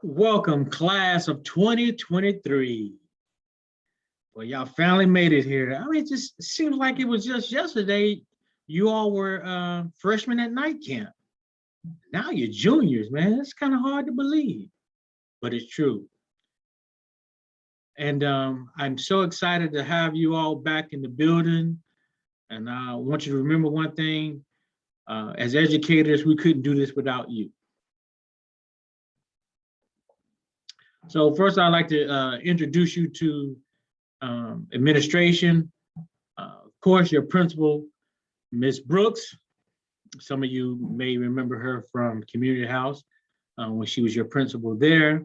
Welcome, class of 2023. Well, y'all finally made it here. I mean, it just seems like it was just yesterday you all were freshmen at night camp. Now you're juniors, man. It's kind of hard to believe, but it's true. And I'm so excited to have you all back in the building. And I want you to remember one thing. As educators, we couldn't do this without you. So first, I'd like to introduce you to administration. Of course, your principal, Miss Brooks. Some of you may remember her from Community House when she was your principal there.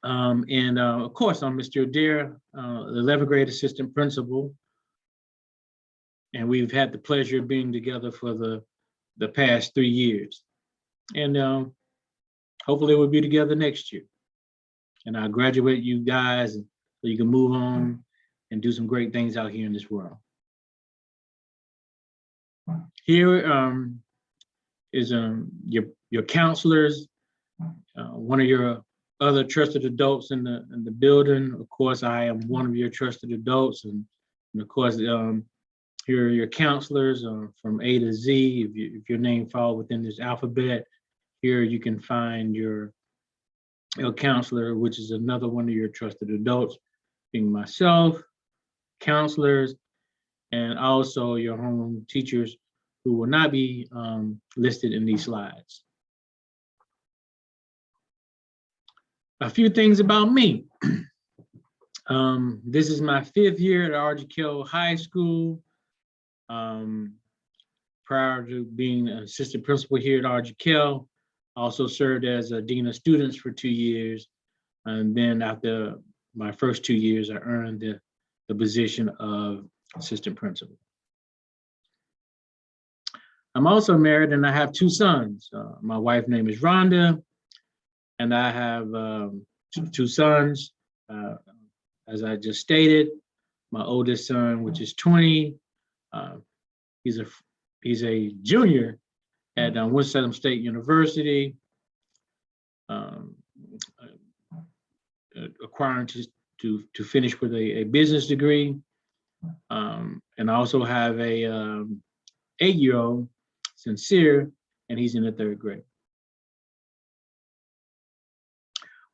And of course, I'm Mr. Adair, the 11th grade assistant principal. And we've had the pleasure of being together for the past 3 years. And hopefully we'll be together next year. And I'll graduate you guys so you can move on and do some great things out here in this world. Here is your counselors, one of your other trusted adults in the building. Of course, I am one of your trusted adults, and of course, here are your counselors from A to Z. If your name falls within this alphabet, here you can find your counselor, which is another one of your trusted adults, being myself, counselors, and also your homeroom teachers who will not be listed in these slides. A few things about me. This is my 5th year at Argykill High School. Prior to being an assistant principal here at Argykill, also served as a dean of students for 2 years. And then after my first 2 years, I earned the position of assistant principal. I'm also married and I have 2 sons. My wife's name is Rhonda, and I have 2 sons, as I just stated. My oldest son, which is 20, he's a junior at Winston-Salem State University, acquiring to finish with a business degree. And I also have a 8-year-old, Sincere, and he's in the 3rd grade.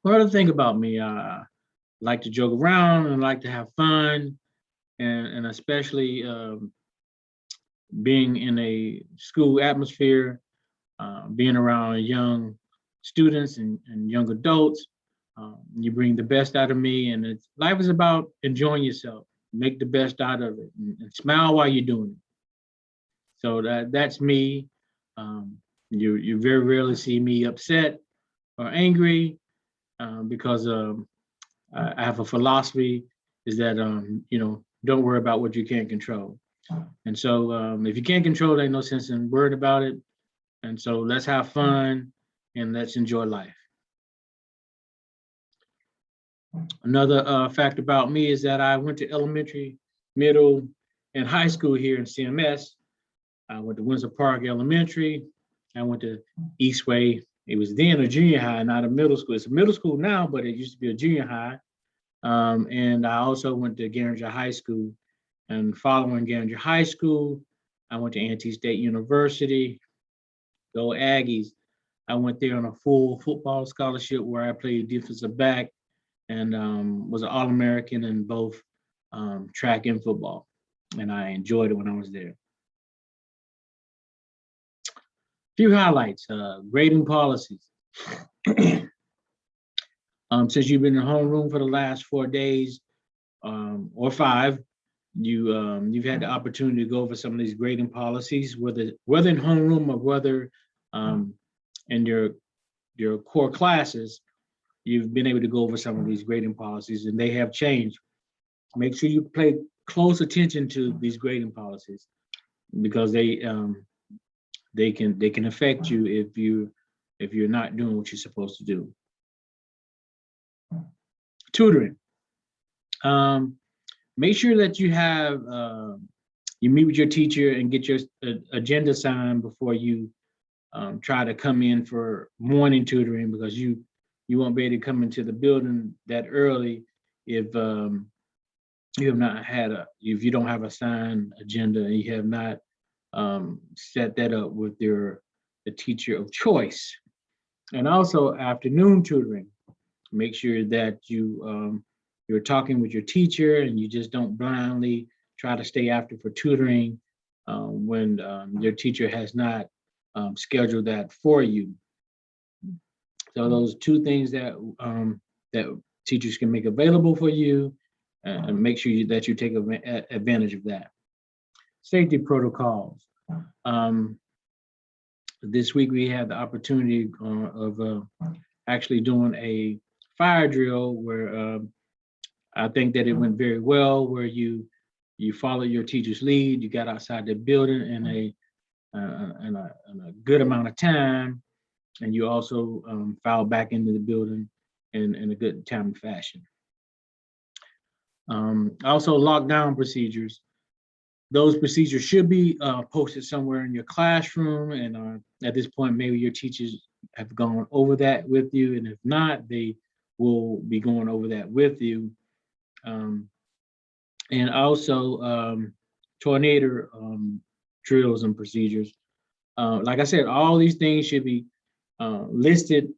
One other thing about me, I like to joke around and like to have fun, and especially being in a school atmosphere, being around young students and young adults, you bring the best out of me, and life is about enjoying yourself, make the best out of it, and smile while you're doing it. So that's me. You very rarely see me upset or angry because I have a philosophy is that, don't worry about what you can't control. And so if you can't control it, ain't no sense in worrying about it. And so let's have fun and let's enjoy life. Another fact about me is that I went to elementary, middle, and high school here in CMS. I went to Windsor Park Elementary. I went to Eastway. It was then a junior high, not a middle school. It's a middle school now, but it used to be a junior high. And I also went to Garinger High School. And following Garinger High School, I went to Antioch State University. Go Aggies. I went there on a full football scholarship where I played defensive back and was an All-American in both track and football. And I enjoyed it when I was there. Few highlights, grading policies. Since you've been in homeroom for the last 4 days or 5, you've had the opportunity to go over some of these grading policies, whether in homeroom or whether in your core classes, you've been able to go over some of these grading policies, and they have changed. Make sure you pay close attention to these grading policies because they can affect you if you're not doing what you're supposed to do. Tutoring. Make sure that you have you meet with your teacher and get your agenda signed before you try to come in for morning tutoring, because you won't be able to come into the building that early if you have not had if you don't have a signed agenda and you have not set that up with the teacher of choice. And also afternoon tutoring. Make sure that you're talking with your teacher and you just don't blindly try to stay after for tutoring when your teacher has not scheduled that for you. So those two things that teachers can make available for you, and make sure that you take advantage of that. Safety protocols. This week we had the opportunity of actually doing a fire drill where I think that it went very well, where you followed your teacher's lead, you got outside the building in a good amount of time, and you also filed back into the building in a good timely fashion. Also, lockdown procedures. Those procedures should be posted somewhere in your classroom, and at this point, maybe your teachers have gone over that with you, and if not, they will be going over that with you. And also tornado drills and procedures. Like I said, all these things should be listed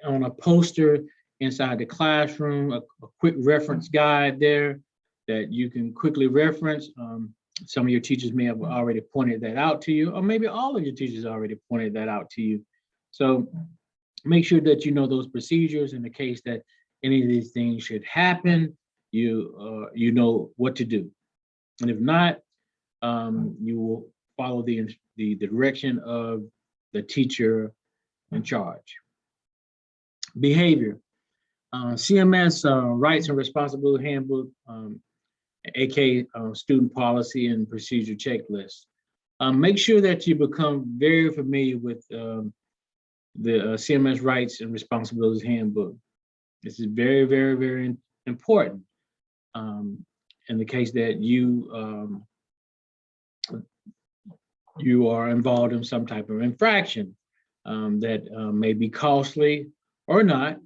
on a poster inside the classroom, a quick reference guide there that you can quickly reference. Some of your teachers may have already pointed that out to you, or maybe all of your teachers already pointed that out to you. So make sure that you know those procedures in the case that any of these things should happen, you know what to do. And if not, you will follow the direction of the teacher in charge. Behavior. CMS Rights and Responsibility Handbook, aka Student Policy and Procedure Checklist. Make sure that you become very familiar with the CMS Rights and Responsibilities Handbook. This is very, very, very important in the case that you are involved in some type of infraction that may be costly or not.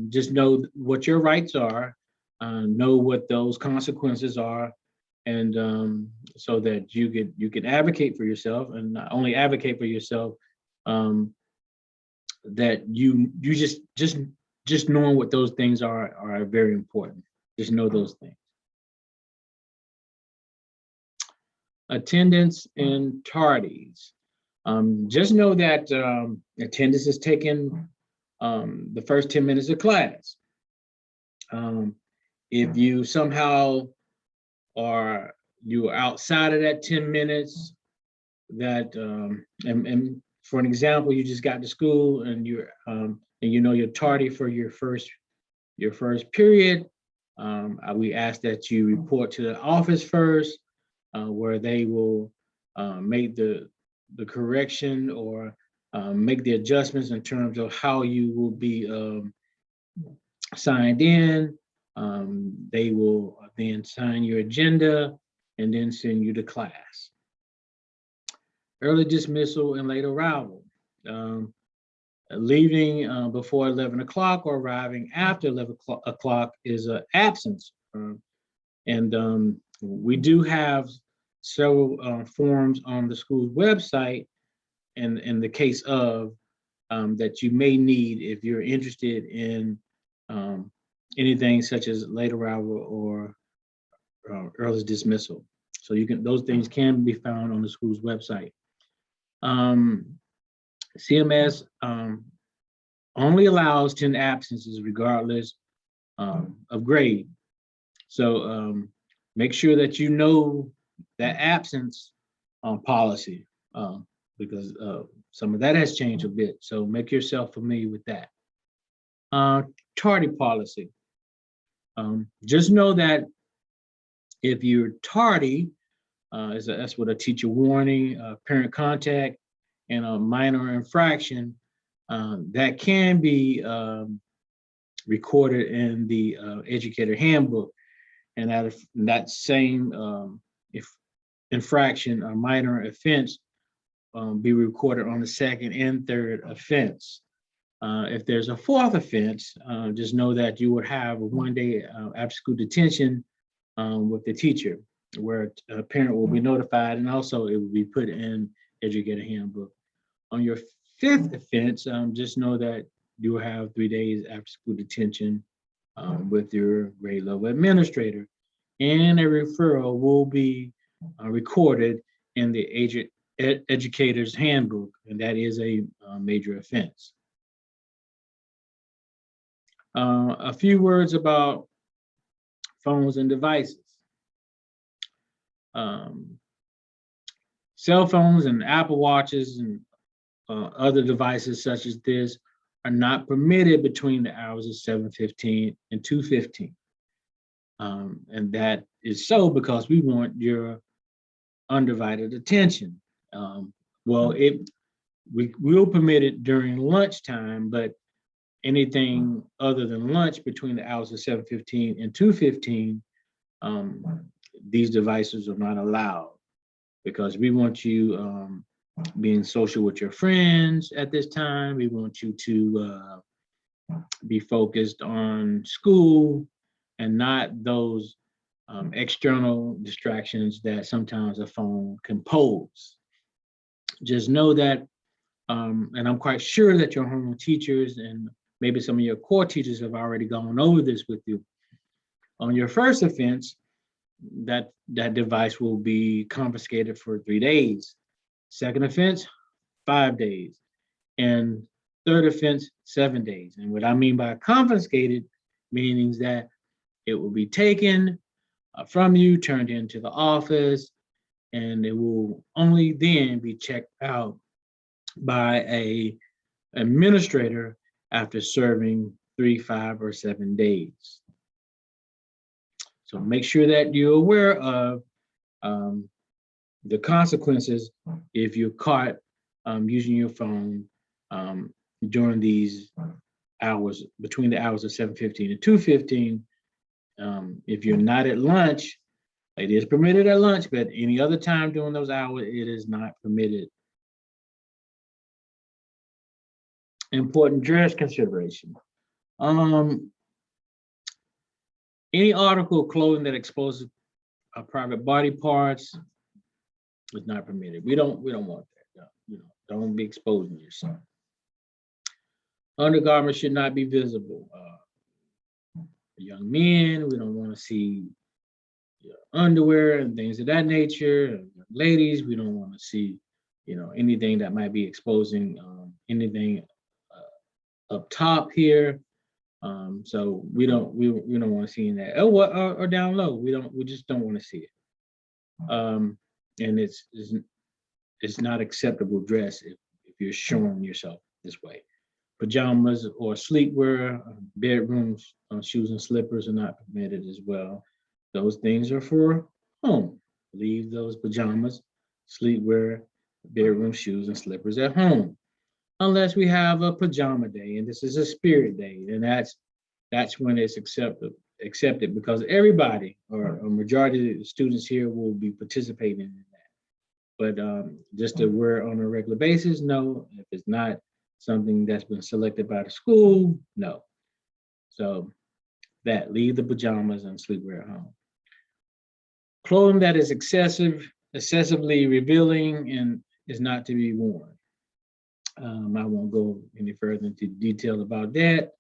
Just know what your rights are, know what those consequences are, and so that you can advocate for yourself, and not only advocate for yourself, that you just knowing what those things are very important. Just know those things. Attendance in TARDIES. Just know that attendance is taken the first 10 minutes of class. If you somehow you are outside of that 10 minutes, that and for an example, you just got to school and you're tardy for your first period, we ask that you report to the office first, where they will make the correction or make the adjustments in terms of how you will be signed in. They will then sign your agenda and then send you to class. Early dismissal and late arrival. Leaving before 11 o'clock or arriving after 11 o'clock is an absence. And we do have several forms on the school's website in the case of that you may need if you're interested in anything such as late arrival or early dismissal. So those things can be found on the school's website. CMS only allows 10 absences regardless of grade. So make sure that you know that absence policy, because some of that has changed a bit. So make yourself familiar with that. Tardy policy. Just know that if you're tardy, that's what a teacher warning, parent contact, and a minor infraction, that can be recorded in the educator handbook. And that same if infraction or minor offense be recorded on the second and third offense. If there's a fourth offense, just know that you would have a 1-day after-school detention with the teacher, where a parent will be notified, and also it will be put in educator handbook. On your fifth offense, just know that you will have 3 days after-school detention with your grade level administrator, and a referral will be recorded in the educator's handbook, and that is a major offense. A few words about phones and devices. Cell phones and Apple Watches and other devices such as this are not permitted between the hours of 7:15 and 2:15. And that is so because we want your undivided attention. We will permit it during lunchtime, but anything other than lunch between the hours of 7:15 and 2:15, these devices are not allowed, because we want you being social with your friends at this time. We want you to be focused on school and not those external distractions that sometimes a phone can pose. Just know that, and I'm quite sure that your home teachers and maybe some of your core teachers have already gone over this with you. On your first offense, that device will be confiscated for 3 days. Second offense, 5 days. And third offense, 7 days. And what I mean by confiscated, meaning that it will be taken from you, turned into the office, and it will only then be checked out by an administrator after serving 3, 5, or 7 days. So make sure that you're aware of the consequences if you're caught using your phone during these hours, between the hours of 7:15 and 2:15. If you're not at lunch, it is permitted at lunch, but any other time during those hours, it is not permitted. Important dress consideration. Any article of clothing that exposes private body parts is not permitted. We don't want that. No, don't be exposing yourself. Undergarments should not be visible. Young men, we don't want to see underwear and things of that nature. Ladies, we don't want to see, anything that might be exposing anything up top here. So we don't want to see that. Or down low. We just don't want to see it. And it's not acceptable dress if you're showing yourself this way. Pajamas or sleepwear, bedrooms, shoes and slippers are not permitted as well. Those things are for home. Leave those pajamas, sleepwear, bedroom shoes and slippers at home, unless we have a pajama day, and this is a spirit day, and that's when it's accepted because everybody or a majority of the students here will be participating in that. But just to wear on a regular basis, no. If it's not something that's been selected by the school, no. So leave the pajamas and sleepwear at home. Clothing that is excessively revealing and is not to be worn. I won't go any further into detail about that.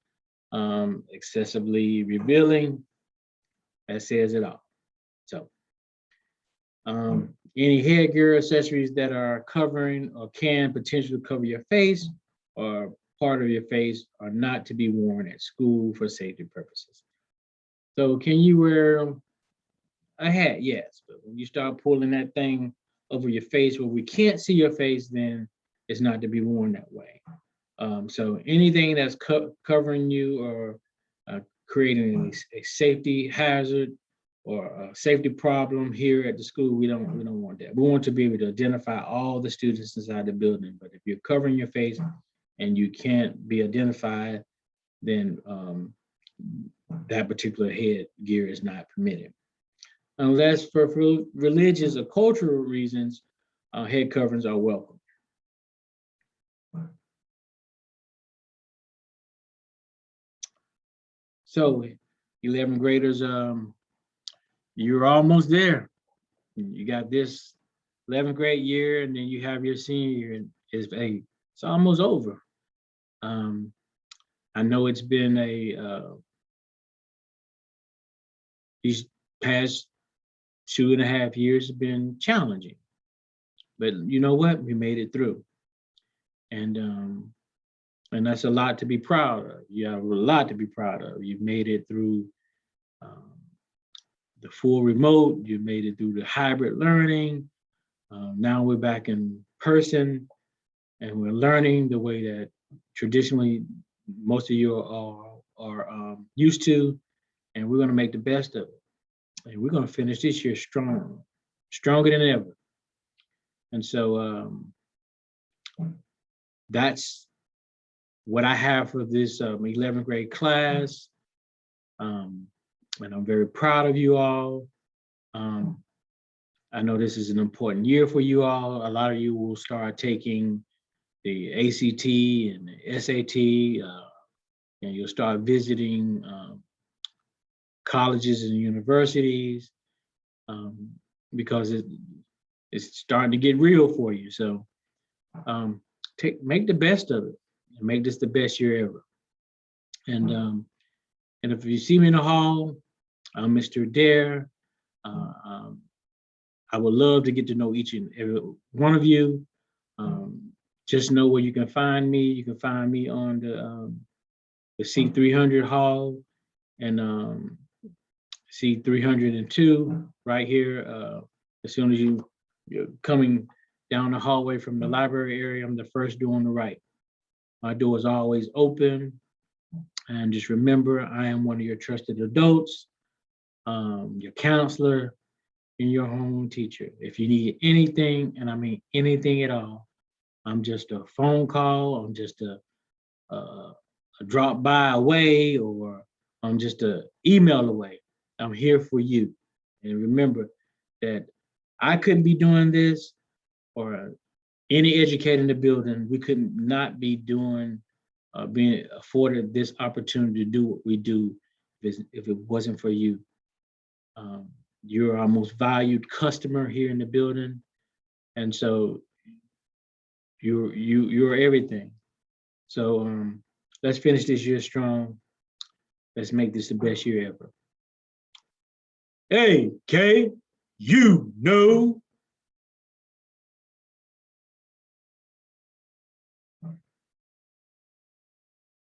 Excessively revealing, that says it all. So any headgear accessories that are covering or can potentially cover your face or part of your face are not to be worn at school for safety purposes. So can you wear a hat? Yes, but when you start pulling that thing over your face where we can't see your face, then it's not to be worn that way. So anything that's covering you or creating a safety hazard or a safety problem here at the school, we don't want that. We want to be able to identify all the students inside the building. But if you're covering your face and you can't be identified, then that particular headgear is not permitted. Unless for religious or cultural reasons, head coverings are welcome. So 11th graders, you're almost there. You got this 11th grade year, and then you have your senior year, and it's almost over. I know it's been these past 2.5 years have been challenging, but you know what? We made it through, and that's a lot to be proud of. You have a lot to be proud of. You've made it through the full remote. You made it through the hybrid learning. Now we're back in person, and we're learning the way that traditionally most of you are used to, and we're going to make the best of it. And we're going to finish this year strong, stronger than ever. And so that's what I have for this 11th grade class. And I'm very proud of you all. I know this is an important year for you all. A lot of you will start taking the ACT and the SAT, and you'll start visiting colleges and universities because it's starting to get real for you. So make the best of it and make this the best year ever. And if you see me in the hall, I'm Mr. Adair. I would love to get to know each and every one of you. Just know where you can find me. You can find me on the C300 hall and C302 right here. As soon as you're coming down the hallway from the library area, I'm the first door on the right. My door is always open. And just remember, I am one of your trusted adults, your counselor, and your home teacher. If you need anything, and I mean anything at all, I'm just a phone call, I'm just a drop by away, or I'm just an email away. I'm here for you. And remember that I couldn't be doing this, or any educator in the building, we could not be doing, being afforded this opportunity to do what we do if it wasn't for you. You're our most valued customer here in the building. And so you're everything. So let's finish this year strong. Let's make this the best year ever. Hey, Kay, you know.